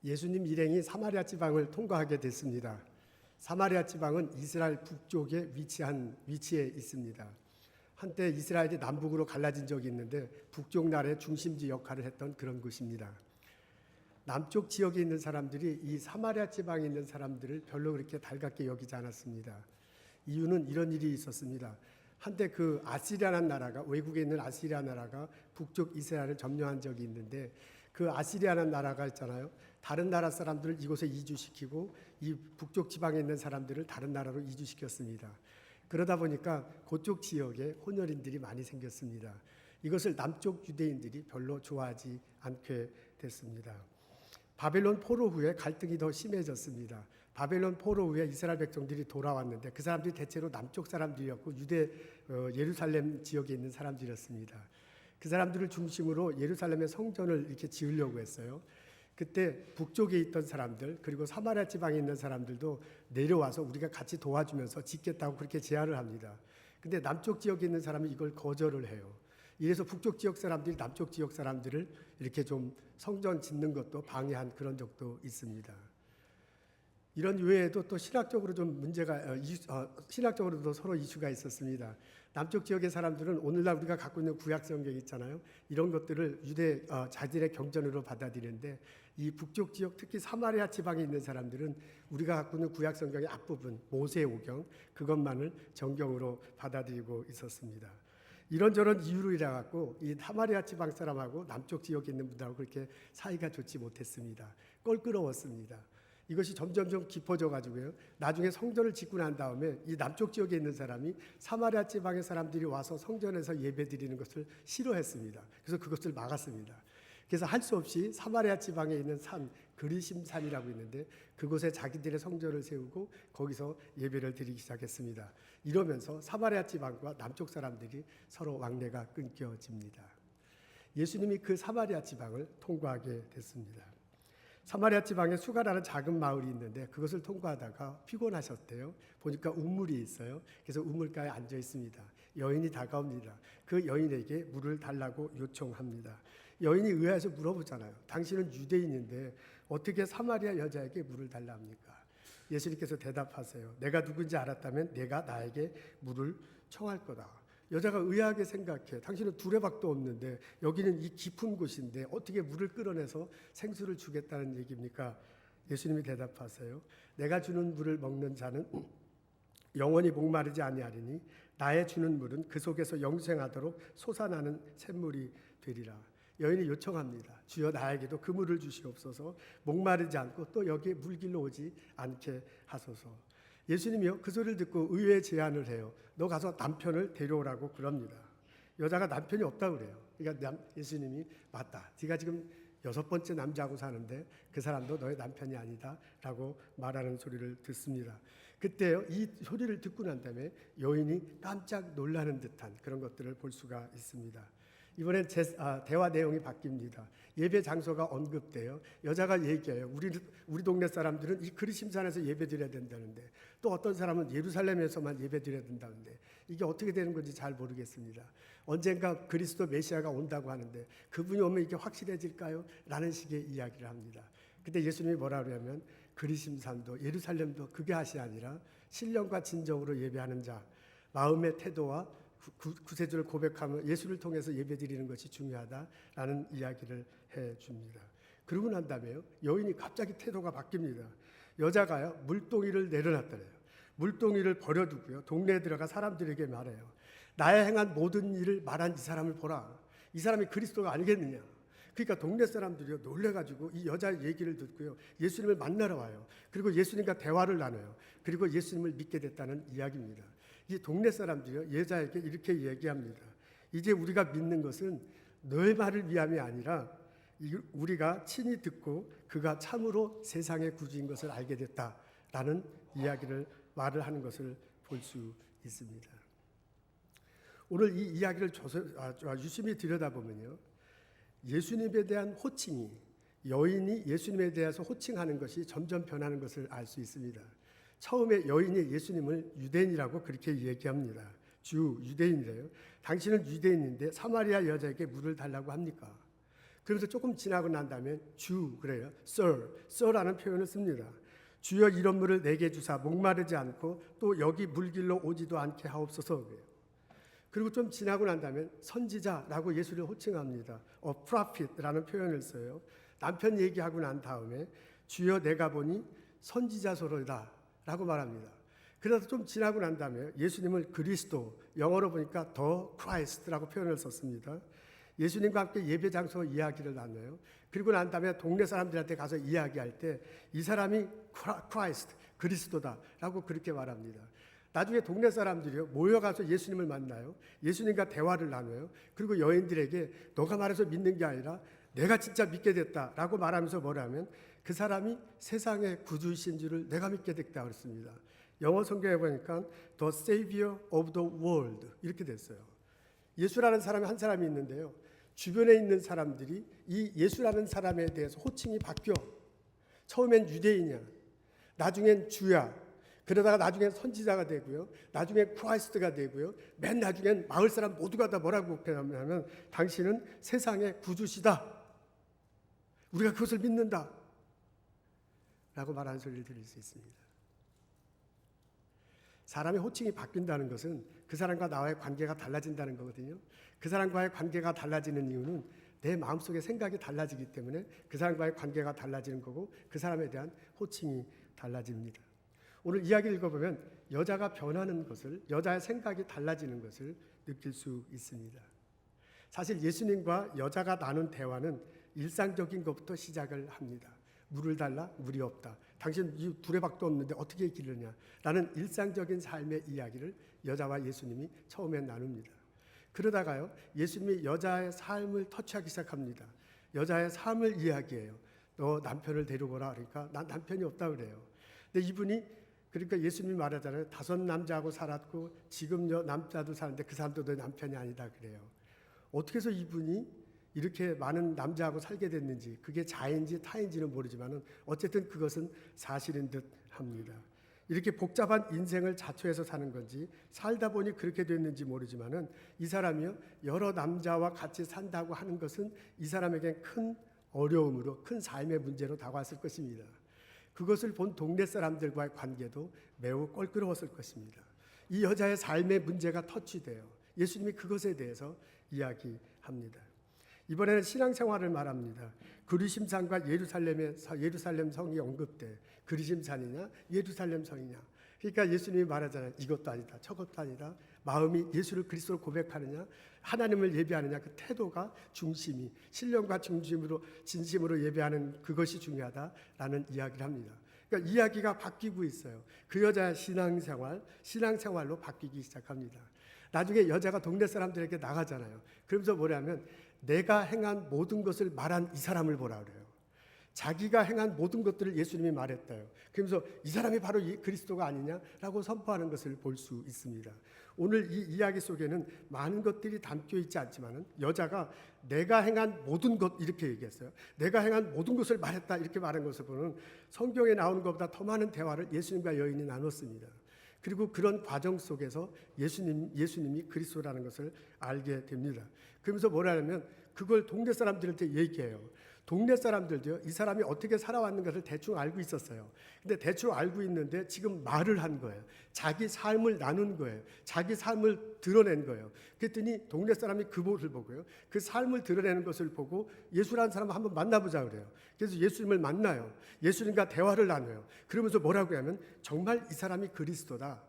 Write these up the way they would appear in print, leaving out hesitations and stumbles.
예수님 일행이 사마리아 지방을 통과하게 됐습니다. 사마리아 지방은 이스라엘 북쪽에 위치해 있습니다. 한때 이스라엘이 남북으로 갈라진 적이 있는데 북쪽 나라의 중심지 역할을 했던 그런 곳입니다. 남쪽 지역에 있는 사람들이 이 사마리아 지방에 있는 사람들을 별로 그렇게 달갑게 여기지 않았습니다. 이유는 이런 일이 있었습니다. 한때 그 아시리아라는 나라가, 외국에 있는 아시리아 나라가 북쪽 이스라엘을 점령한 적이 있는데, 그 아시리아라는 나라가 있잖아요. 다른 나라 사람들을 이곳에 이주시키고 이 북쪽 지방에 있는 사람들을 다른 나라로 이주시켰습니다. 그러다 보니까 그쪽 지역에 혼혈인들이 많이 생겼습니다. 이것을 남쪽 유대인들이 별로 좋아하지 않게 됐습니다. 바벨론 포로 후에 갈등이 더 심해졌습니다. 바벨론 포로 후에 이스라엘 백성들이 돌아왔는데 그 사람들이 대체로 남쪽 사람들이었고 예루살렘 지역에 있는 사람들이었습니다. 그 사람들을 중심으로 예루살렘의 성전을 이렇게 지으려고 했어요. 그때 북쪽에 있던 사람들, 그리고 사마리아 지방에 있는 사람들도 내려와서 우리가 같이 도와주면서 짓겠다고 그렇게 제안을 합니다. 근데 남쪽 지역에 있는 사람이 이걸 거절을 해요. 이래서 북쪽 지역 사람들이 남쪽 지역 사람들을 이렇게 좀 성전 짓는 것도 방해한 그런 적도 있습니다. 이런 외에도 또 신학적으로 좀 신학적으로도 서로 이슈가 있었습니다. 남쪽 지역의 사람들은 오늘날 우리가 갖고 있는 구약 성경 있잖아요. 이런 것들을 유대 자질의 경전으로 받아들이는데, 이 북쪽 지역, 특히 사마리아 지방에 있는 사람들은 우리가 갖고 있는 구약 성경의 앞부분 모세오경, 그것만을 정경으로 받아들이고 있었습니다. 이런저런 이유로 이래 갖고 이 사마리아 지방 사람하고 남쪽 지역에 있는 분들하고 그렇게 사이가 좋지 못했습니다. 껄끄러웠습니다. 이것이 점점 깊어져 가지고요. 나중에 성전을 짓고 난 다음에 이 남쪽 지역에 있는 사람이 사마리아 지방의 사람들이 와서 성전에서 예배드리는 것을 싫어했습니다. 그래서 그것을 막았습니다. 그래서 할 수 없이 사마리아 지방에 있는 산, 그리심산이라고 있는데 그곳에 자기들의 성전을 세우고 거기서 예배를 드리기 시작했습니다. 이러면서 사마리아 지방과 남쪽 사람들이 서로 왕래가 끊겨집니다. 예수님이 그 사마리아 지방을 통과하게 됐습니다. 사마리아 지방에 수가라는 작은 마을이 있는데 그것을 통과하다가 피곤하셨대요. 보니까 우물이 있어요. 그래서 우물가에 앉아 있습니다. 여인이 다가옵니다. 그 여인에게 물을 달라고 요청합니다. 여인이 의아해서 물어보잖아요. 당신은 유대인인데 어떻게 사마리아 여자에게 물을 달라 합니까? 예수님께서 대답하세요. 내가 누군지 알았다면 내가 나에게 물을 청할 거다. 여자가 의아하게 생각해. 당신은 두레박도 없는데 여기는 이 깊은 곳인데 어떻게 물을 끌어내서 생수를 주겠다는 얘기입니까? 예수님이 대답하세요. 내가 주는 물을 먹는 자는 영원히 목마르지 아니하리니 나의 주는 물은 그 속에서 영생하도록 솟아나는 샘물이 되리라. 여인이 요청합니다. 주여 나에게도 그 물을 주시옵소서. 목마르지 않고 또 여기에 물길로 오지 않게 하소서. 예수님이요 그 소리를 듣고 의외의 제안을 해요. 너 가서 남편을 데려오라고 그럽니다. 여자가 남편이 없다고 그래요. 그러니까 예수님이 맞다. 네가 지금 6번째 남자하고 사는데 그 사람도 너의 남편이 아니다 라고 말하는 소리를 듣습니다. 그때요 이 소리를 듣고 난 다음에 여인이 깜짝 놀라는 듯한 그런 것들을 볼 수가 있습니다. 이번엔 대화 내용이 바뀝니다. 예배 장소가 언급돼요. 여자가 얘기해요. 우리 동네 사람들은 이 그리심산에서 예배 드려야 된다는데 또 어떤 사람은 예루살렘에서만 예배 드려야 된다는데 이게 어떻게 되는 건지 잘 모르겠습니다. 언젠가 그리스도 메시아가 온다고 하는데 그분이 오면 이게 확실해질까요? 라는 식의 이야기를 합니다. 그때 예수님이 뭐라 그러냐면 그리심산도 예루살렘도 그게 하시 아니라 신령과 진정으로 예배하는 자, 마음의 태도와 구세주를 고백하며 예수를 통해서 예배드리는 것이 중요하다라는 이야기를 해줍니다. 그러고 난 다음에요 여인이 갑자기 태도가 바뀝니다. 여자가요 물동이를 내려놨더래요. 물동이를 버려두고요 동네에 들어가 사람들에게 말해요. 나의 행한 모든 일을 말한 이 사람을 보라. 이 사람이 그리스도가 아니겠느냐. 그러니까 동네 사람들이요 놀래가지고 이 여자의 얘기를 듣고요 예수님을 만나러 와요. 그리고 예수님과 대화를 나눠요. 그리고 예수님을 믿게 됐다는 이야기입니다. 이 동네 사람들이요 여자에게 이렇게 얘기합니다. 이제 우리가 믿는 것은 너의 말을 위함이 아니라 우리가 친히 듣고 그가 참으로 세상의 구주인 것을 알게 됐다라는 말을 하는 것을 볼 수 있습니다. 오늘 이 이야기를 유심히 들여다보면요 예수님에 대한 호칭이 여인이 예수님에 대해서 호칭하는 것이 점점 변하는 것을 알 수 있습니다. 처음에 여인이 예수님을 유대인이라고 그렇게 얘기합니다. 유대인이래요. 당신은 유대인인데 사마리아 여자에게 물을 달라고 합니까? 그러면서 조금 지나고 난 다음에 주 그래요. sir라는 표현을 씁니다. 주여 이런 물을 내게 주사 목마르지 않고 또 여기 물길로 오지도 않게 하옵소서 그래요. 그리고 좀 지나고 난 다음에 선지자라고 예수를 호칭합니다. prophet라는 표현을 써요. 남편 얘기하고 난 다음에 주여 내가 보니 선지자소로다 라고 말합니다. 그래서 좀 지나고 난 다음에 예수님을 그리스도, 영어로 보니까 the Christ라고 표현을 썼습니다. 예수님과 함께 예배 장소 이야기를 나눠요. 그리고 난 다음에 동네 사람들한테 가서 이야기할 때 이 사람이 Christ, 그리스도다라고 그렇게 말합니다. 나중에 동네 사람들이요 모여가서 예수님을 만나요. 예수님과 대화를 나눠요. 그리고 여인들에게 너가 말해서 믿는 게 아니라 내가 진짜 믿게 됐다라고 말하면서 뭐라면 그 사람이 세상의 구주이신 줄을 내가 믿게 됐다 그랬습니다. 영어 성경에 보니까 The Savior of the World 이렇게 됐어요. 예수라는 사람이 한 사람이 있는데요. 주변에 있는 사람들이 이 예수라는 사람에 대해서 호칭이 바뀌어. 처음엔 유대인이야. 나중엔 주야. 그러다가 나중엔 선지자가 되고요. 나중엔 크라이스트가 되고요. 맨 나중엔 마을 사람 모두가 다 뭐라고 하냐면 당신은 세상의 구주시다. 우리가 그것을 믿는다. 라고 말하는 소리를 들을 수 있습니다. 사람의 호칭이 바뀐다는 것은 그 사람과 나와의 관계가 달라진다는 거거든요. 그 사람과의 관계가 달라지는 이유는 내 마음속의 생각이 달라지기 때문에 그 사람과의 관계가 달라지는 거고 그 사람에 대한 호칭이 달라집니다. 오늘 이야기를 읽어보면 여자가 변하는 것을, 여자의 생각이 달라지는 것을 느낄 수 있습니다. 사실 예수님과 여자가 나눈 대화는 일상적인 것부터 시작을 합니다. 물을 달라? 물이 없다. 당신 이 두레박도 없는데 어떻게 기르냐? 라는 일상적인 삶의 이야기를 여자와 예수님이 처음에 나눕니다. 그러다가요, 예수님이 여자의 삶을 터치하기 시작합니다. 여자의 삶을 이야기해요. 너 남편을 데려오라. 그러니까 난 남편이 없다 그래요. 근데 이분이 그러니까 예수님이 말하잖아요. 5 남자하고 살았고 지금 남자도 사는데 그 사람도 너 남편이 아니다 그래요. 어떻게 해서 이분이 이렇게 많은 남자하고 살게 됐는지 그게 자인지 타인지는 모르지만 어쨌든 그것은 사실인 듯 합니다. 이렇게 복잡한 인생을 자초해서 사는 건지 살다 보니 그렇게 됐는지 모르지만 이 사람이요 여러 남자와 같이 산다고 하는 것은 이 사람에겐 큰 어려움으로 큰 삶의 문제로 다가왔을 것입니다. 그것을 본 동네 사람들과의 관계도 매우 껄끄러웠을 것입니다. 이 여자의 삶의 문제가 터치돼요. 예수님이 그것에 대해서 이야기합니다. 이번에는 신앙생활을 말합니다. 그리심산과 예루살렘 성이 언급돼. 그리심산이냐 예루살렘 성이냐. 그러니까 예수님이 말하잖아요. 이것도 아니다 저것도 아니다. 마음이 예수를 그리스도로 고백하느냐 하나님을 예배하느냐 그 태도가 중심이 신령과 진심으로 예배하는 그것이 중요하다라는 이야기를 합니다. 그러니까 이야기가 바뀌고 있어요. 그 여자의 신앙생활로 바뀌기 시작합니다. 나중에 여자가 동네 사람들에게 나가잖아요. 그러면서 뭐냐면 내가 행한 모든 것을 말한 이 사람을 보라 그래요. 자기가 행한 모든 것들을 예수님이 말했다요. 그러면서 이 사람이 바로 그리스도가 아니냐라고 선포하는 것을 볼 수 있습니다. 오늘 이 이야기 속에는 많은 것들이 담겨 있지 않지만 여자가 내가 행한 모든 것 이렇게 얘기했어요. 내가 행한 모든 것을 말했다 이렇게 말한 것을 보는 성경에 나오는 것보다 더 많은 대화를 예수님과 여인이 나눴습니다. 그리고 그런 과정 속에서 예수님이 그리스도라는 것을 알게 됩니다. 그러면서 뭐라냐면 그걸 동네 사람들한테 얘기해요. 동네 사람들도요, 이 사람이 어떻게 살아왔는 것을 대충 알고 있었어요. 근데 대충 알고 있는데 지금 말을 한 거예요. 자기 삶을 나눈 거예요. 자기 삶을 드러낸 거예요. 그랬더니 동네 사람이 그것을 보고요. 그 삶을 드러내는 것을 보고 예수라는 사람을 한번 만나보자 그래요. 그래서 예수님을 만나요. 예수님과 대화를 나눠요. 그러면서 뭐라고 하면 정말 이 사람이 그리스도다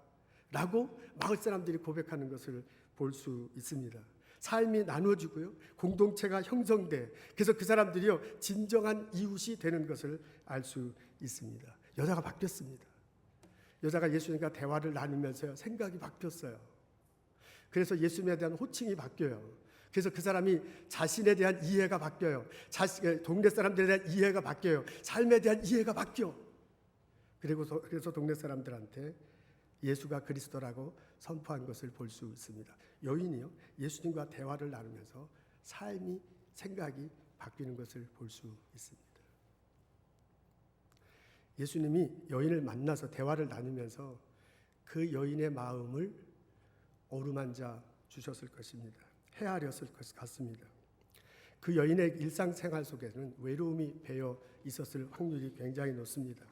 라고 마을 사람들이 고백하는 것을 볼 수 있습니다. 삶이 나눠지고요. 공동체가 형성돼. 그래서 그 사람들이요. 진정한 이웃이 되는 것을 알 수 있습니다. 여자가 바뀌었습니다. 여자가 예수님과 대화를 나누면서 생각이 바뀌었어요. 그래서 예수님에 대한 호칭이 바뀌어요. 그래서 그 사람이 자신에 대한 이해가 바뀌어요. 동네 사람들에 대한 이해가 바뀌어요. 삶에 대한 이해가 바뀌어. 그래서 동네 사람들한테 예수가 그리스도라고 선포한 것을 볼 수 있습니다. 여인이요 예수님과 대화를 나누면서 삶이 생각이 바뀌는 것을 볼 수 있습니다. 예수님이 여인을 만나서 대화를 나누면서 그 여인의 마음을 어루만져 주셨을 것입니다. 헤아렸을 것 같습니다. 그 여인의 일상생활 속에는 외로움이 배어 있었을 확률이 굉장히 높습니다.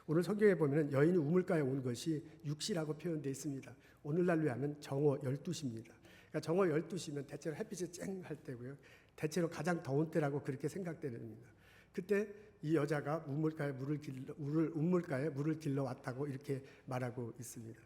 오늘 성경에 보면 여인이 우물가에 온 것이 6시라고 표현되어 있습니다. 오늘날로 하면 정오 12시입니다. 그러니까 정오 12시면 대체로 햇빛이 쨍할 때고요. 대체로 가장 더운 때라고 그렇게 생각됩니다. 그때 이 여자가 우물가에 물을 길러 왔다고 이렇게 말하고 있습니다.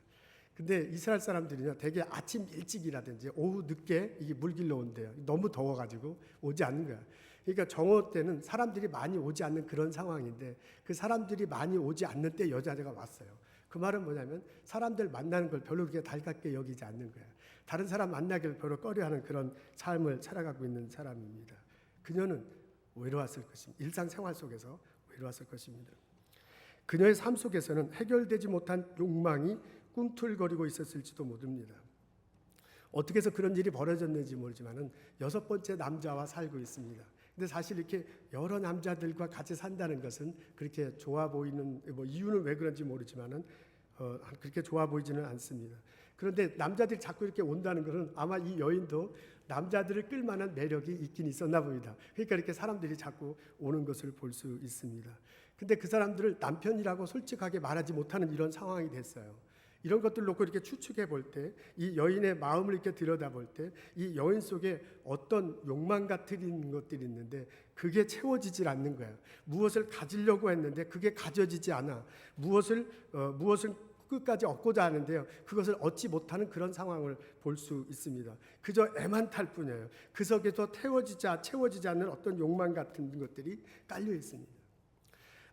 근데 이스라엘 사람들이요, 대개 아침 일찍이라든지 오후 늦게 이게 물 길러 온대요. 너무 더워가지고 오지 않는 거야. 그러니까 정오 때는 사람들이 많이 오지 않는 그런 상황인데, 그 사람들이 많이 오지 않는 때 여자가 왔어요. 그 말은 뭐냐면 사람들 만나는 걸 별로 그렇게 달갑게 여기지 않는 거야. 다른 사람 만나기를 별로 꺼려하는 그런 삶을 살아가고 있는 사람입니다. 그녀는 외로웠을 것입니다. 일상생활 속에서 외로웠을 것입니다. 그녀의 삶 속에서는 해결되지 못한 욕망이 꿈틀거리고 있었을지도 모릅니다. 어떻게 해서 그런 일이 벌어졌는지 모르지만은 6번째 남자와 살고 있습니다. 근데 사실 이렇게 여러 남자들과 같이 산다는 것은 그렇게 좋아 보이는, 이유는 왜 그런지 모르지만은 그렇게 좋아 보이지는 않습니다. 그런데 남자들이 자꾸 이렇게 온다는 것은 아마 이 여인도 남자들을 끌만한 매력이 있긴 있었나 봅니다. 그러니까 이렇게 사람들이 자꾸 오는 것을 볼 수 있습니다. 근데 그 사람들을 남편이라고 솔직하게 말하지 못하는 이런 상황이 됐어요. 이런 것들 놓고 이렇게 추측해 볼 때, 이 여인의 마음을 이렇게 들여다볼 때, 이 여인 속에 어떤 욕망 같은 것들이 있는데 그게 채워지질 않는 거예요. 무엇을 가지려고 했는데 그게 가져지지 않아. 무엇을 끝까지 얻고자 하는데요, 그것을 얻지 못하는 그런 상황을 볼 수 있습니다. 그저 애만 탈 뿐이에요. 그 속에서 채워지지 않는 어떤 욕망 같은 것들이 깔려 있습니다.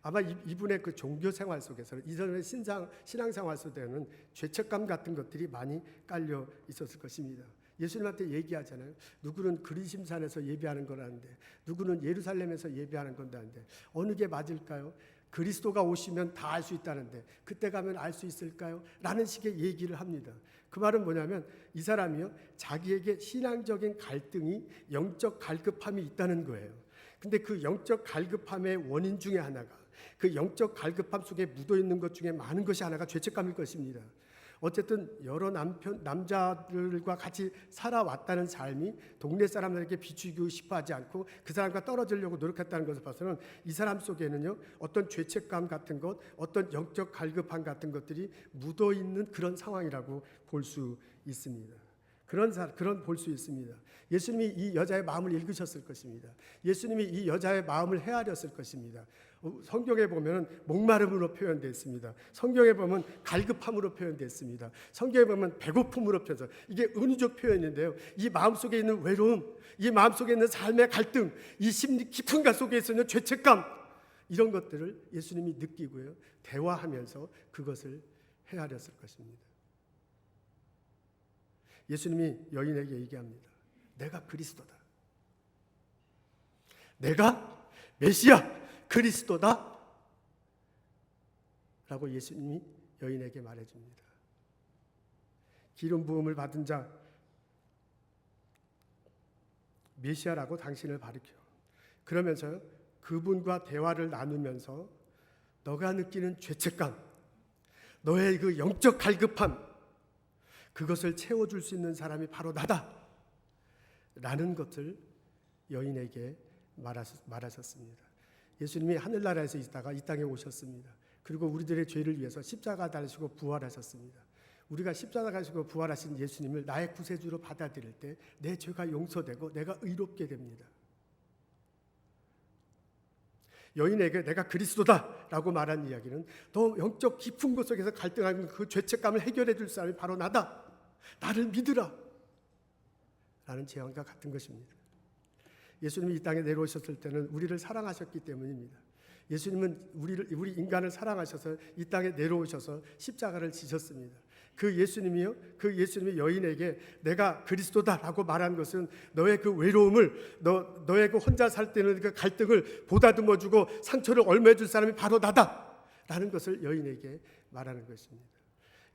아마 이분의 그 종교 생활 속에서는, 이전의 신앙생활 속에는 죄책감 같은 것들이 많이 깔려 있었을 것입니다. 예수님한테 얘기하잖아요. 누구는 그리심산에서 예배하는 거라는데, 누구는 예루살렘에서 예배하는 건다는데 어느 게 맞을까요? 그리스도가 오시면 다 알 수 있다는데 그때 가면 알 수 있을까요? 라는 식의 얘기를 합니다. 그 말은 뭐냐면 이 사람이요, 자기에게 신앙적인 갈등이, 영적 갈급함이 있다는 거예요. 근데 그 영적 갈급함의 원인 중에 하나가, 그 영적 갈급함 속에 묻어있는 것 중에 많은 것이 하나가 죄책감일 것입니다. 어쨌든 여러 남자들과 같이 살아왔다는 삶이 동네 사람들에게 비추고 싶어 하지 않고 그 사람과 떨어지려고 노력했다는 것을 봐서는 이 사람 속에는요, 어떤 죄책감 같은 것, 어떤 영적 갈급함 같은 것들이 묻어있는 그런 상황이라고 볼 수 있습니다. 그런 볼 수 있습니다. 예수님이 이 여자의 마음을 읽으셨을 것입니다. 예수님이 이 여자의 마음을 헤아렸을 것입니다. 성경에 보면 목마름으로 표현되어 있습니다. 성경에 보면 갈급함으로 표현되어 있습니다. 성경에 보면 배고픔으로 표현해서, 이게 은유적 표현인데요, 이 마음속에 있는 외로움, 이 마음속에 있는 삶의 갈등, 이 심리 깊은 가 속에 있는 죄책감, 이런 것들을 예수님이 느끼고요, 대화하면서 그것을 헤아렸을 것입니다. 예수님이 여인에게 얘기합니다. 내가 그리스도다. 내가 메시아 그리스도다. 라고 예수님이 여인에게 말해줍니다. 기름 부음을 받은 자 메시아라고 당신을 가리켜. 그러면서 그분과 대화를 나누면서 너가 느끼는 죄책감, 너의 그 영적 갈급함, 그것을 채워줄 수 있는 사람이 바로 나다 라는 것을 여인에게 말하셨습니다. 예수님이 하늘나라에서 있다가 이 땅에 오셨습니다. 그리고 우리들의 죄를 위해서 십자가 달리시고 부활하셨습니다. 우리가 십자가 달리시고 부활하신 예수님을 나의 구세주로 받아들일 때 내 죄가 용서되고 내가 의롭게 됩니다. 여인에게 내가 그리스도다라고 말한 이야기는 더 영적 깊은 곳 속에서 갈등하는 그 죄책감을 해결해 줄 사람이 바로 나다. 나를 믿으라. 라는 제안과 같은 것입니다. 예수님이 이 땅에 내려오셨을 때는 우리를 사랑하셨기 때문입니다. 예수님은 우리 인간을 사랑하셔서 이 땅에 내려오셔서 십자가를 지셨습니다. 그 예수님이 여인에게 내가 그리스도다라고 말한 것은 너의 그 외로움을, 너의 그 혼자 살 때는 그 갈등을 보다듬어주고 상처를 얽매줄 사람이 바로 나다라는 것을 여인에게 말하는 것입니다.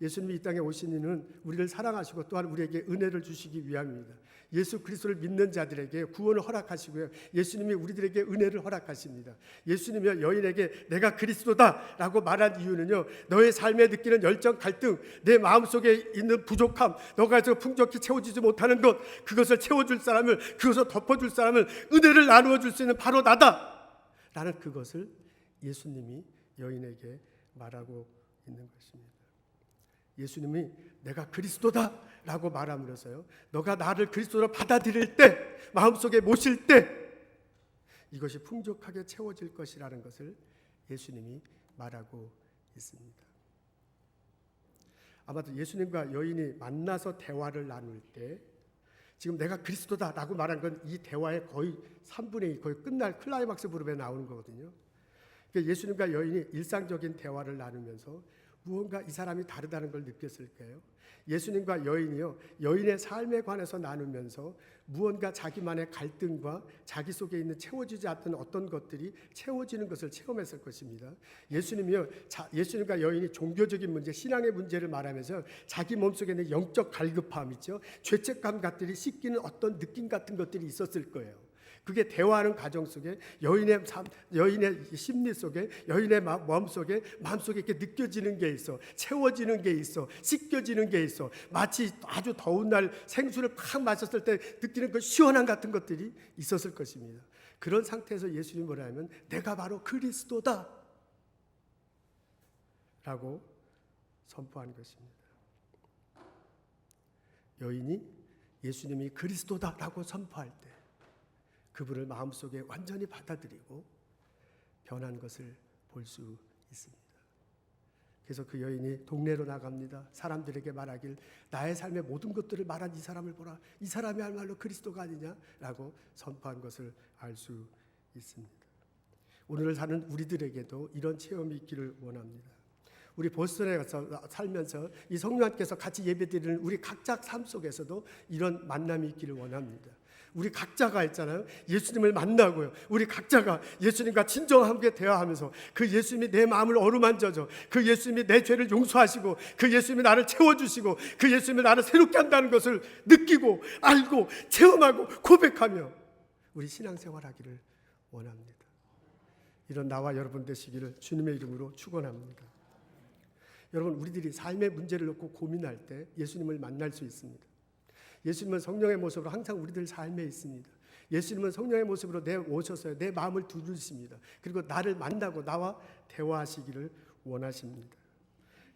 예수님이 이 땅에 오신 이유는 우리를 사랑하시고 또한 우리에게 은혜를 주시기 위함입니다. 예수 그리스도를 믿는 자들에게 구원을 허락하시고요. 예수님이 우리들에게 은혜를 허락하십니다. 예수님이 여인에게 내가 그리스도다라고 말한 이유는요. 너의 삶에 느끼는 열정, 갈등, 내 마음속에 있는 부족함, 너가 풍족히 채워주지 못하는 것, 그것을 채워줄 사람을, 그것을 덮어줄 사람을, 은혜를 나누어 줄 수 있는 바로 나다 라는 그것을 예수님이 여인에게 말하고 있는 것입니다. 예수님이 내가 그리스도다 라고 말함으로써요, 너가 나를 그리스도로 받아들일 때, 마음속에 모실 때 이것이 풍족하게 채워질 것이라는 것을 예수님이 말하고 있습니다. 아마도 예수님과 여인이 만나서 대화를 나눌 때 지금 내가 그리스도다 라고 말한 건 이 대화의 거의 3분의 2, 거의 끝날 클라이막스 부분에 나오는 거거든요. 그러니까 예수님과 여인이 일상적인 대화를 나누면서 무언가 이 사람이 다르다는 걸 느꼈을 거예요. 예수님과 여인이요, 여인의 삶에 관해서 나누면서 무언가 자기만의 갈등과 자기 속에 있는 채워지지 않던 어떤 것들이 채워지는 것을 체험했을 것입니다. 예수님과 여인이 종교적인 문제, 신앙의 문제를 말하면서 자기 몸속에 있는 영적 갈급함 있죠, 죄책감 같들이 씻기는 어떤 느낌 같은 것들이 있었을 거예요. 그게 대화하는 과정 속에 여인의 심리 속에, 여인의 마음속에 이렇게 느껴지는 게 있어, 채워지는 게 있어, 씻겨지는 게 있어. 마치 아주 더운 날 생수를 팍 마셨을 때 느끼는 그 시원함 같은 것들이 있었을 것입니다. 그런 상태에서 예수님이 뭐라 하면 내가 바로 그리스도다 라고 선포한 것입니다. 여인이 예수님이 그리스도다 라고 선포할 때 그분을 마음속에 완전히 받아들이고 변한 것을 볼 수 있습니다. 그래서 그 여인이 동네로 나갑니다. 사람들에게 말하길 나의 삶의 모든 것들을 말한 이 사람을 보라. 이 사람이야말로 그리스도가 아니냐라고 선포한 것을 알 수 있습니다. 오늘을 사는 우리들에게도 이런 체험이 있기를 원합니다. 우리 보스턴에 가서 살면서 이 성령님께서 같이 예배드리는 우리 각자 삶 속에서도 이런 만남이 있기를 원합니다. 우리 각자가 있잖아요. 예수님을 만나고요. 우리 각자가 예수님과 진정하게 대화하면서 그 예수님이 내 마음을 어루만져줘. 그 예수님이 내 죄를 용서하시고 그 예수님이 나를 채워주시고 그 예수님이 나를 새롭게 한다는 것을 느끼고 알고 체험하고 고백하며 우리 신앙생활하기를 원합니다. 이런 나와 여러분 되시기를 주님의 이름으로 축원합니다. 여러분, 우리들이 삶의 문제를 놓고 고민할 때 예수님을 만날 수 있습니다. 예수님은 성령의 모습으로 항상 우리들 삶에 있습니다. 예수님은 성령의 모습으로 오셔서 내 마음을 두드리십니다. 그리고 나를 만나고 나와 대화하시기를 원하십니다.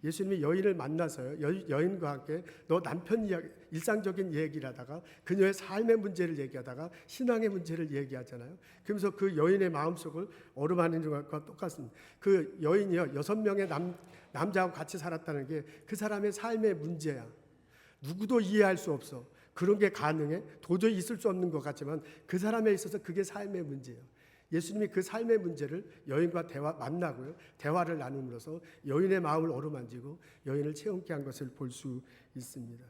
예수님이 여인을 만나서요, 여인과 함께 너 남편 이야기, 일상적인 얘기를 하다가 그녀의 삶의 문제를 얘기하다가 신앙의 문제를 얘기하잖아요. 그러면서 그 여인의 마음속을 어루만지는 것과 똑같습니다. 그 여인이요, 6명의 남자하고 같이 살았다는 게 그 사람의 삶의 문제야. 누구도 이해할 수 없어. 그런 게 가능해? 도저히 있을 수 없는 것 같지만 그 사람에 있어서 그게 삶의 문제예요. 예수님이 그 삶의 문제를 여인과 만나고요, 대화를 나눔으로써 여인의 마음을 어루만지고 여인을 체험케 한 것을 볼 수 있습니다.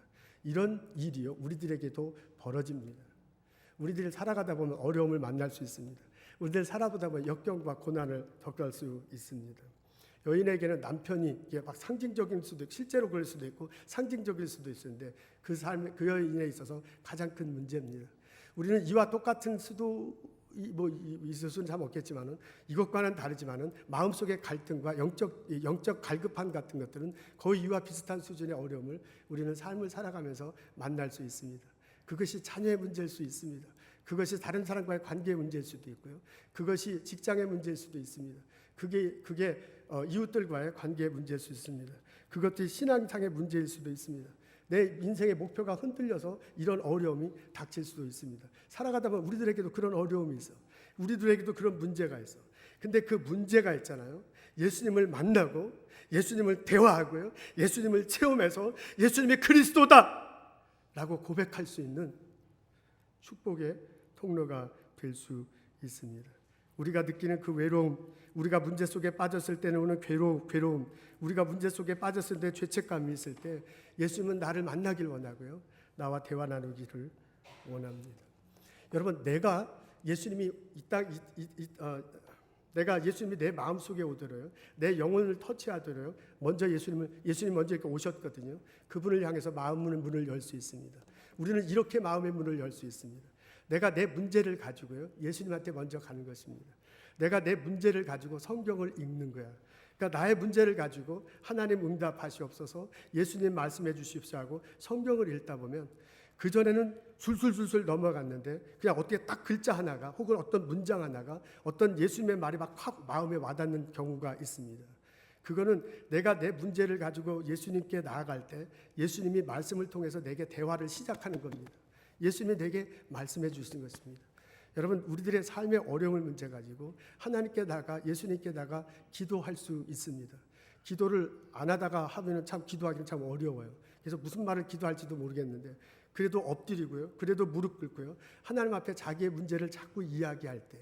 이런 일이요, 우리들에게도 벌어집니다. 우리들이 살아가다 보면 어려움을 만날 수 있습니다. 우리들 살아보다 보면 역경과 고난을 겪을 수 있습니다. 여인에게는 남편이 이게 막 상징적일 수도 있고 실제로 그럴 수도 있고 상징적일 수도 있는데 그 삶, 그 여인에 있어서 가장 큰 문제입니다. 우리는 이와 똑같은 수도 있을 수는 참 없겠지만은 이것과는 다르지만은 마음속의 갈등과 영적 갈급함 같은 것들은 거의 이와 비슷한 수준의 어려움을 우리는 삶을 살아가면서 만날 수 있습니다. 그것이 자녀의 문제일 수 있습니다. 그것이 다른 사람과의 관계의 문제일 수도 있고요. 그것이 직장의 문제일 수도 있습니다. 그게 이웃들과의 관계의 문제일 수 있습니다. 그것들이 신앙상의 문제일 수도 있습니다. 내 인생의 목표가 흔들려서 이런 어려움이 닥칠 수도 있습니다. 살아가다 보면 우리들에게도 그런 어려움이 있어. 우리들에게도 그런 문제가 있어. 근데 그 문제가 있잖아요. 예수님을 만나고 예수님을 대화하고요, 예수님을 체험해서 예수님이 그리스도다 라고 고백할 수 있는 축복의 통로가 될 수 있습니다. 우리가 느끼는 그 외로움, 우리가 문제 속에 빠졌을 때는 오는 괴로움, 우리가 문제 속에 빠졌을 때 죄책감이 있을 때 예수님은 나를 만나길 원하고요, 나와 대화 나누기를 원합니다. 여러분, 내가 예수님이 내가 예수님이 내 마음속에 오더라요. 내 영혼을 터치하더라요. 먼저 예수님 먼저 이렇게 오셨거든요. 그분을 향해서 마음의 문을 열 수 있습니다. 우리는 이렇게 마음의 문을 열 수 있습니다. 내가 내 문제를 가지고요. 예수님한테 먼저 가는 것입니다. 내가 내 문제를 가지고 성경을 읽는 거야. 그러니까 나의 문제를 가지고 하나님 응답하시옵소서, 예수님 말씀해 주십시오 하고 성경을 읽다 보면 그전에는 술술술술 넘어갔는데 그냥 어떻게 딱 글자 하나가 혹은 어떤 문장 하나가 어떤 예수님의 말이 막 확 마음에 와닿는 경우가 있습니다. 그거는 내가 내 문제를 가지고 예수님께 나아갈 때 예수님이 말씀을 통해서 내게 대화를 시작하는 겁니다. 예수님이 내게 말씀해 주시는 것입니다. 여러분, 우리들의 삶의 어려움을 문제 가지고 하나님께 나가 예수님께 나가 기도할 수 있습니다. 기도를 안 하다가 하면 참 기도하기는 참 어려워요. 그래서 무슨 말을 기도할지도 모르겠는데 그래도 엎드리고요. 그래도 무릎 꿇고요. 하나님 앞에 자기의 문제를 자꾸 이야기할 때,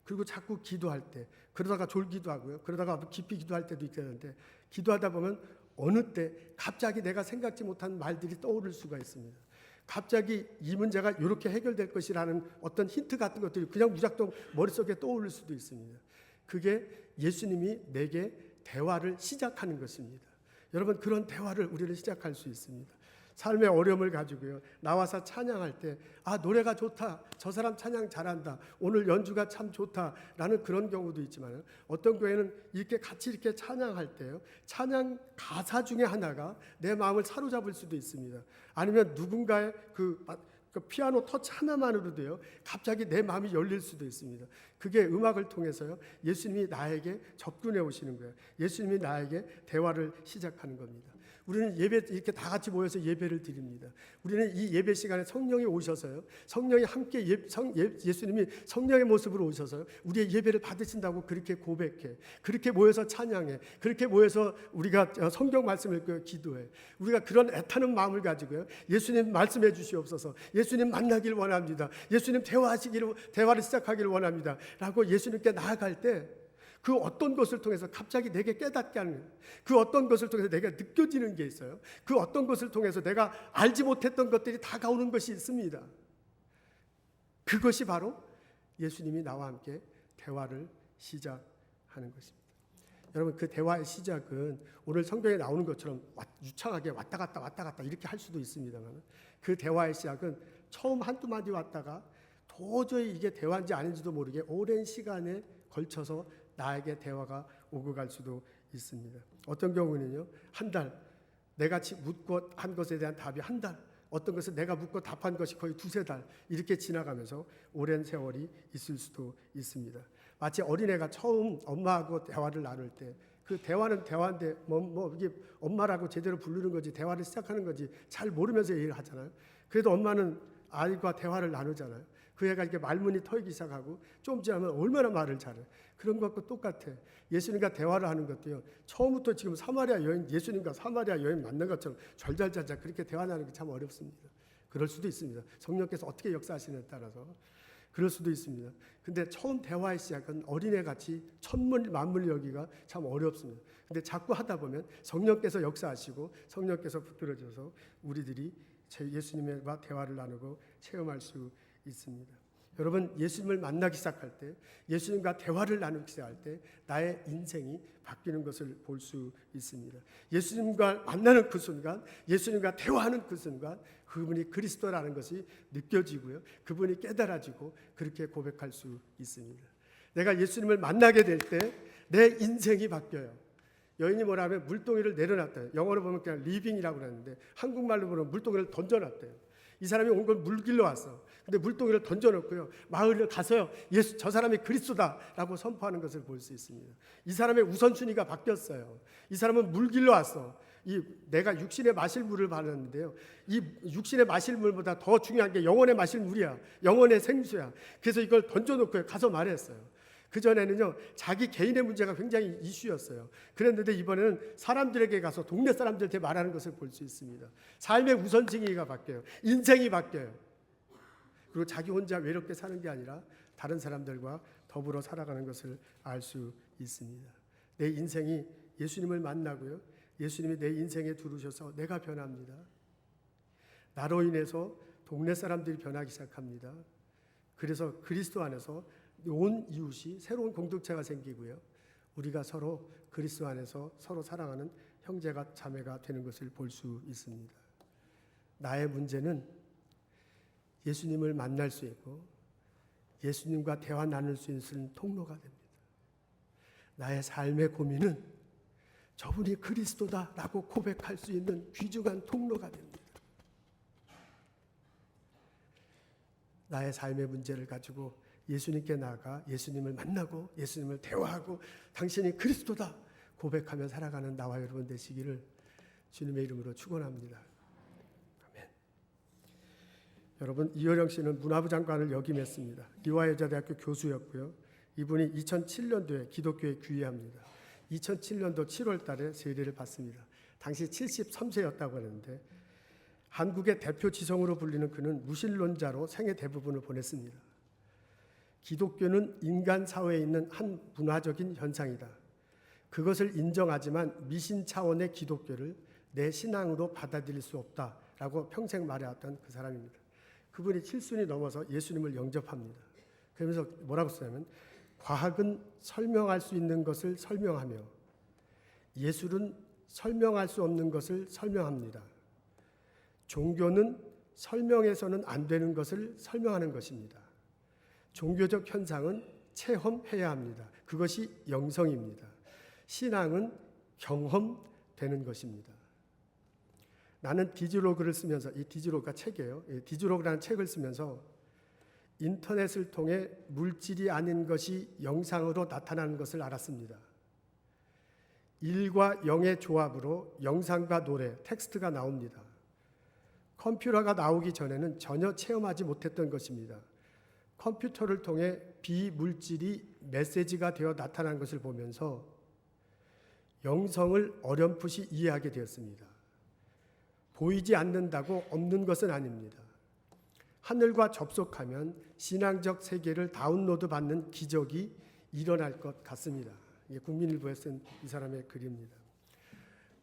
그리고 자꾸 기도할 때, 그러다가 졸기도 하고요. 그러다가 깊이 기도할 때도 있겠는데 기도하다 보면 어느 때 갑자기 내가 생각지 못한 말들이 떠오를 수가 있습니다. 갑자기 이 문제가 이렇게 해결될 것이라는 어떤 힌트 같은 것들이 그냥 무작정 머릿속에 떠오를 수도 있습니다. 그게 예수님이 내게 대화를 시작하는 것입니다. 여러분, 그런 대화를 우리는 시작할 수 있습니다. 삶의 어려움을 가지고요. 나와서 찬양할 때 노래가 좋다. 저 사람 찬양 잘한다. 오늘 연주가 참 좋다라는 그런 경우도 있지만 어떤 교회는 이렇게 같이 이렇게 찬양할 때요. 찬양 가사 중에 하나가 내 마음을 사로잡을 수도 있습니다. 아니면 누군가의 그 피아노 터치 하나만으로도요. 갑자기 내 마음이 열릴 수도 있습니다. 그게 음악을 통해서요. 예수님이 나에게 접근해 오시는 거예요. 예수님이 나에게 대화를 시작하는 겁니다. 우리는 예배 이렇게 다 같이 모여서 예배를 드립니다. 우리는 이 예배 시간에 성령이 오셔서요. 성령이 함께 예수님이 성령의 모습으로 오셔서요. 우리의 예배를 받으신다고 그렇게 고백해. 그렇게 모여서 찬양해. 그렇게 모여서 우리가 성경 말씀을 읽고 기도해. 우리가 그런 애타는 마음을 가지고요. 예수님 말씀해 주시옵소서. 예수님 만나길 원합니다. 예수님 대화를 시작하기를 원합니다. 라고 예수님께 나아갈 때 그 어떤 것을 통해서 갑자기 내게 깨닫게 하는, 그 어떤 것을 통해서 내가 느껴지는 게 있어요. 그 어떤 것을 통해서 내가 알지 못했던 것들이 다가오는 것이 있습니다. 그것이 바로 예수님이 나와 함께 대화를 시작하는 것입니다. 여러분, 그 대화의 시작은 오늘 성경에 나오는 것처럼 유창하게 왔다 갔다 이렇게 할 수도 있습니다만 그 대화의 시작은 처음 한두 마디 왔다가 도저히 이게 대화인지 아닌지도 모르게 오랜 시간에 걸쳐서 나에게 대화가 오고 갈 수도 있습니다. 어떤 경우는요, 한 달, 내가 묻고 한 것에 대한 답이 한 달, 어떤 것을 내가 묻고 답한 것이 거의 두세 달 이렇게 지나가면서 오랜 세월이 있을 수도 있습니다. 마치 어린애가 처음 엄마하고 대화를 나눌 때 그 대화는 대화인데 이게 엄마라고 제대로 부르는 거지 대화를 시작하는 거지 잘 모르면서 얘기를 하잖아요. 그래도 엄마는 아이과 대화를 나누잖아요. 그 애가 이렇게 말문이 터이기 시작하고 좀 지나면 얼마나 말을 잘해. 그런 것과 똑같아. 예수님과 대화를 하는 것도요. 처음부터 지금 예수님과 사마리아 여인 만난 것처럼 절잘절잘 그렇게 대화 나누는 게 참 어렵습니다. 그럴 수도 있습니다. 성령께서 어떻게 역사하시느냐에 따라서 그럴 수도 있습니다. 근데 처음 대화의 시작은 어린애같이 천문 만물 여기가 참 어렵습니다. 근데 자꾸 하다 보면 성령께서 역사하시고 성령께서 붙들어줘서 우리들이 예수님과 대화를 나누고 체험할 수 있습니다. 여러분, 예수님을 만나기 시작할 때, 예수님과 대화를 나누기 시작할 때 나의 인생이 바뀌는 것을 볼 수 있습니다. 예수님과 만나는 그 순간, 예수님과 대화하는 그 순간 그분이 그리스도라는 것이 느껴지고요. 그분이 깨달아지고 그렇게 고백할 수 있습니다. 내가 예수님을 만나게 될 때 내 인생이 바뀌어요. 여인이 뭐라면 물동이를 내려놨대요. 영어로 보면 그냥 리빙이라고 그러는데 한국말로 보면 물동이를 던져놨대요. 이 사람이 온 건 물길로 왔어. 근데 물동이를 던져놓고요. 마을을 가서요. 저 사람이 그리스도다라고 선포하는 것을 볼 수 있습니다. 이 사람의 우선순위가 바뀌었어요. 이 사람은 물길로 왔어. 내가 육신에 마실 물을 받았는데요. 이 육신에 마실 물보다 더 중요한 게 영혼에 마실 물이야. 영혼의 생수야. 그래서 이걸 던져놓고 가서 말했어요. 그전에는요, 자기 개인의 문제가 굉장히 이슈였어요. 그랬는데 이번에는 사람들에게 가서 동네 사람들한테 말하는 것을 볼 수 있습니다. 삶의 우선순위가 바뀌어요. 인생이 바뀌어요. 그리고 자기 혼자 외롭게 사는 게 아니라 다른 사람들과 더불어 살아가는 것을 알 수 있습니다. 내 인생이 예수님을 만나고요. 예수님이 내 인생에 들어오셔서 내가 변합니다. 나로 인해서 동네 사람들이 변하기 시작합니다. 그래서 그리스도 안에서 온 이웃이 새로운 공동체가 생기고요. 우리가 서로 그리스도 안에서 서로 사랑하는 형제가 자매가 되는 것을 볼 수 있습니다. 나의 문제는 예수님을 만날 수 있고 예수님과 대화 나눌 수 있는 통로가 됩니다. 나의 삶의 고민은 저분이 그리스도다라고 고백할 수 있는 귀중한 통로가 됩니다. 나의 삶의 문제를 가지고 예수님께 나아가 예수님을 만나고 예수님을 대화하고 당신이 그리스도다 고백하며 살아가는 나와 여러분 되시기를 주님의 이름으로 축원합니다. 아멘. 여러분, 이효령 씨는 문화부 장관을 역임했습니다. 이화여자대학교 교수였고요. 이분이 2007년도에 기독교에 귀의합니다. 2007년도 7월 달에 세례를 받습니다. 당시 73세였다고 하는데 한국의 대표 지성으로 불리는 그는 무신론자로 생애 대부분을 보냈습니다. 기독교는 인간 사회에 있는 한 문화적인 현상이다. 그것을 인정하지만 미신 차원의 기독교를 내 신앙으로 받아들일 수 없다라고 평생 말해왔던 그 사람입니다. 그분이 7순이 넘어서 예수님을 영접합니다. 그러면서 뭐라고 쓰냐면 과학은 설명할 수 있는 것을 설명하며 예술은 설명할 수 없는 것을 설명합니다. 종교는 설명해서는 안 되는 것을 설명하는 것입니다. 종교적 현상은 체험해야 합니다. 그것이 영성입니다. 신앙은 경험되는 것입니다. 나는 디지로그를 쓰면서, 이 디지로그가 책이에요. 디지로그라는 책을 쓰면서 인터넷을 통해 물질이 아닌 것이 영상으로 나타나는 것을 알았습니다. 1과 0의 조합으로 영상과 노래, 텍스트가 나옵니다. 컴퓨터가 나오기 전에는 전혀 체험하지 못했던 것입니다. 컴퓨터를 통해 비물질이 메시지가 되어 나타난 것을 보면서 영성을 어렴풋이 이해하게 되었습니다. 보이지 않는다고 없는 것은 아닙니다. 하늘과 접속하면 신앙적 세계를 다운로드 받는 기적이 일어날 것 같습니다. 이게 국민일보에 쓴 이 사람의 글입니다.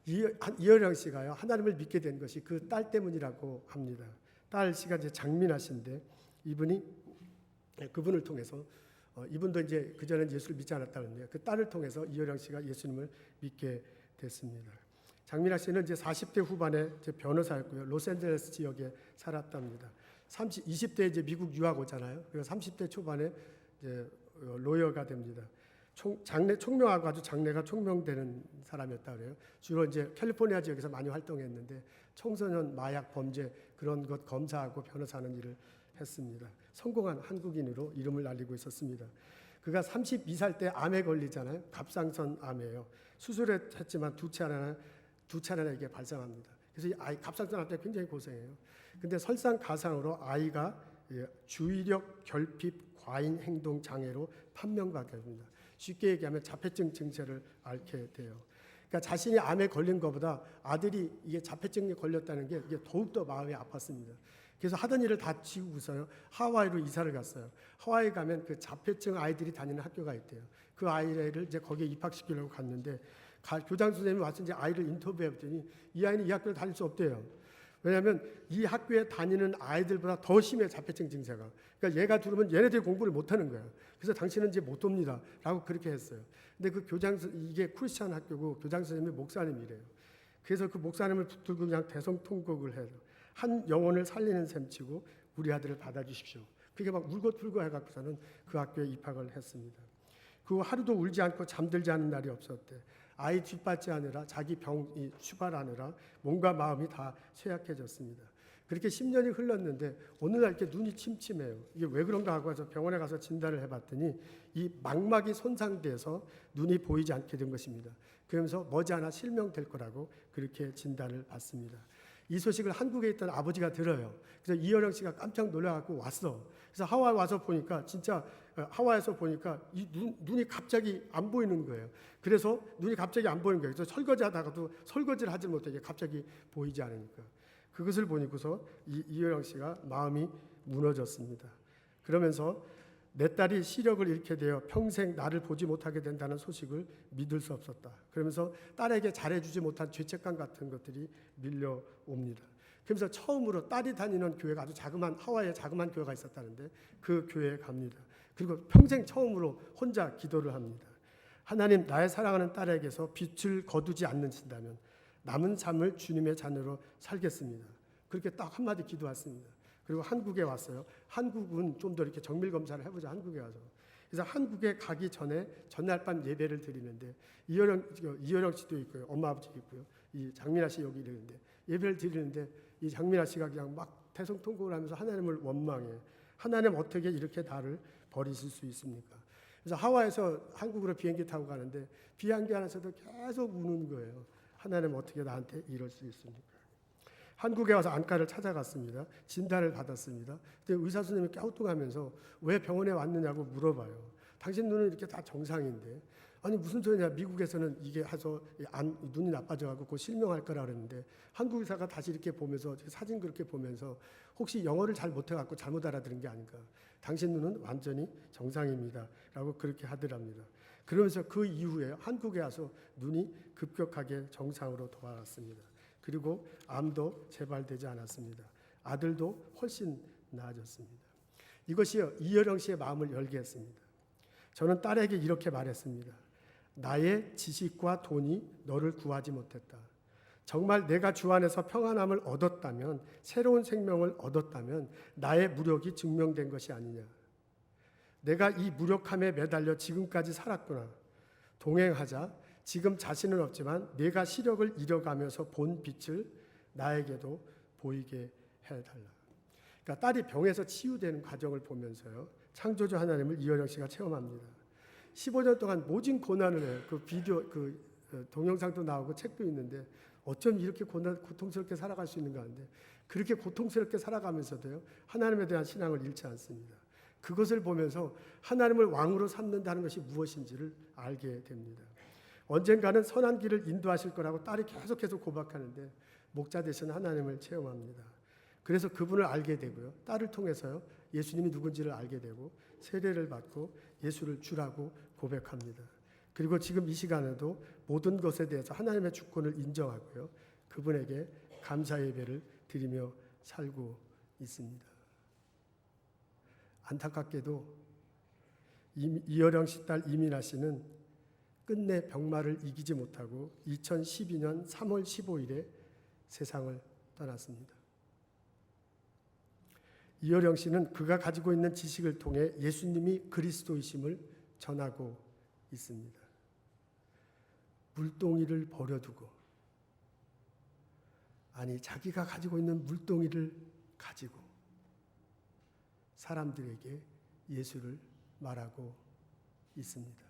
이효령 씨가요, 하나님을 믿게 된 것이 그 딸 때문이라고 합니다. 딸 씨가 이제 장민아 씨인데 그분을 통해서 이분도 이제 그전에 예수를 믿지 않았다는데 그 딸을 통해서 이효령 씨가 예수님을 믿게 됐습니다. 장민아 씨는 이제 40대 후반에 이제 변호사였고요. 로스앤젤레스 지역에 살았답니다. 20대에 이제 미국 유학 오잖아요. 그래서 30대 초반에 이제 로여가 됩니다. 총명하고 아주 장래가 총명되는 사람이었다 그래요. 주로 이제 캘리포니아 지역에서 많이 활동했는데 청소년 마약 범죄 그런 것 검사하고 변호사하는 일을 했습니다. 성공한 한국인으로 이름을 날리고 있었습니다. 그가 32살 때 암에 걸리잖아요. 갑상선 암이에요. 수술했지만 두 차례나 이게 발생합니다. 그래서 이 아이 갑상선 암 때 굉장히 고생해요. 근데 설상가상으로 아이가 주의력 결핍 과잉 행동 장애로 판명받게 됩니다. 쉽게 얘기하면 자폐증 증세를 앓게 돼요. 그러니까 자신이 암에 걸린 것보다 아들이 이게 자폐증에 걸렸다는 게 이게 더욱더 마음이 아팠습니다. 그래서 하던 일을 다 지우고서요 하와이로 이사를 갔어요. 하와이 가면 그 자폐증 아이들이 다니는 학교가 있대요. 그 아이를 이제 거기에 입학시키려고 갔는데 교장 선생님이 와서 이제 아이를 인터뷰해봤더니 이 아이는 이 학교를 다닐 수 없대요. 왜냐하면 이 학교에 다니는 아이들보다 더 심해 자폐증 증세가. 그러니까 얘가 들으면 얘네들이 공부를 못하는 거예요. 그래서 당신은 이제 못 옵니다라고 그렇게 했어요. 근데 그 이게 크리스찬 학교고 교장 선생님이 목사님이래요. 그래서 그 목사님을 붙들고 그냥 대성통곡을 해요. 한 영혼을 살리는 셈치고 우리 아들을 받아주십시오. 그게 막 울고 풀고 해갖고서는 그 학교에 입학을 했습니다. 그 후 하루도 울지 않고 잠들지 않은 날이 없었대. 아이 뒷받지하느라 자기 병이 추발하느라 몸과 마음이 다 쇠약해졌습니다. 그렇게 10년이 흘렀는데 어느 날 이렇게 눈이 침침해요. 이게 왜 그런가 하고 해서 병원에 가서 진단을 해봤더니 이 망막이 손상돼서 눈이 보이지 않게 된 것입니다. 그러면서 머지않아 실명될 거라고 그렇게 진단을 받습니다. 이 소식을 한국에 있던 아버지가 들어요. 그래서 이효령 씨가 깜짝 놀라갖고 왔어. 그래서 하와이 와서 보니까 진짜 하와이에서 보니까 이 눈이 갑자기 안 보이는 거예요. 그래서 눈이 갑자기 안 보이는 거예요. 그래서 설거지하다가도 설거지를 하지 못하게 갑자기 보이지 않으니까. 그것을 보니까서 이효령 씨가 마음이 무너졌습니다. 그러면서 내 딸이 시력을 잃게 되어 평생 나를 보지 못하게 된다는 소식을 믿을 수 없었다. 그러면서 딸에게 잘해주지 못한 죄책감 같은 것들이 밀려옵니다. 그러면서 처음으로 딸이 다니는 교회가 아주 자그마한 하와이에 자그마한 교회가 있었다는데 그 교회에 갑니다. 그리고 평생 처음으로 혼자 기도를 합니다. 하나님, 나의 사랑하는 딸에게서 빛을 거두지 않는다면 남은 삶을 주님의 자녀로 살겠습니다. 그렇게 딱 한마디 기도했습니다. 그리고 한국에 왔어요. 한국은 좀 더 이렇게 정밀 검사를 해보자, 한국에 와서. 그래서 한국에 가기 전에 전날 밤 예배를 드리는데 이효령 씨도 있고요, 엄마 아버지 있고요, 이 장민아 씨 여기 있는데 예배를 드리는데 이 장민아 씨가 그냥 막 대성통곡을 하면서 하나님을 원망해. 하나님 어떻게 이렇게 나를 버리실 수 있습니까? 그래서 하와이에서 한국으로 비행기 타고 가는데 비행기 안에서도 계속 우는 거예요. 하나님 어떻게 나한테 이럴 수 있습니까? 한국에 와서 안과를 찾아갔습니다. 진단을 받았습니다. 근데 의사 선생님이 갸우뚱하면서 왜 병원에 왔느냐고 물어봐요. 당신 눈은 이렇게 다 정상인데, 아니 무슨 소리냐, 미국에서는 이게 해서 눈이 나빠져가지고 곧 실명할 거라 그랬는데, 한국 의사가 다시 이렇게 보면서 사진 그렇게 보면서 혹시 영어를 잘 못해갖고 잘못 알아들은 게 아닌가, 당신 눈은 완전히 정상입니다 라고 그렇게 하더랍니다. 그러면서 그 이후에 한국에 와서 눈이 급격하게 정상으로 돌아왔습니다. 그리고 암도 재발되지 않았습니다. 아들도 훨씬 나아졌습니다. 이것이 이효령 씨의 마음을 열게 했습니다. 저는 딸에게 이렇게 말했습니다. 나의 지식과 돈이 너를 구하지 못했다. 정말 내가 주 안에서 평안함을 얻었다면, 새로운 생명을 얻었다면 나의 무력이 증명된 것이 아니냐. 내가 이 무력함에 매달려 지금까지 살았구나. 동행하자. 지금 자신은 없지만 내가 시력을 잃어가면서 본 빛을 나에게도 보이게 해달라. 그러니까 딸이 병에서 치유되는 과정을 보면서요, 창조주 하나님을 이효령 씨가 체험합니다. 15년 동안 모진 고난을 해요. 그 비디오, 동영상도 나오고 책도 있는데 어쩜 이렇게 고통스럽게 살아갈 수 있는가 하는데, 그렇게 고통스럽게 살아가면서도요, 하나님에 대한 신앙을 잃지 않습니다. 그것을 보면서 하나님을 왕으로 삼는다는 것이 무엇인지를 알게 됩니다. 언젠가는 선한 길을 인도하실 거라고 딸이 계속해서 고백하는데 목자 되신 하나님을 체험합니다. 그래서 그분을 알게 되고요, 딸을 통해서요, 예수님이 누군지를 알게 되고 세례를 받고 예수를 주라고 고백합니다. 그리고 지금 이 시간에도 모든 것에 대해서 하나님의 주권을 인정하고요, 그분에게 감사 예배를 드리며 살고 있습니다. 안타깝게도 이효령 씨 딸 이민아 씨는 끝내 병마를 이기지 못하고 2012년 3월 15일에 세상을 떠났습니다. 이효령 씨는 그가 가지고 있는 지식을 통해 예수님이 그리스도이심을 전하고 있습니다. 물동이를 버려두고, 아니 자기가 가지고 있는 물동이를 가지고 사람들에게 예수를 말하고 있습니다.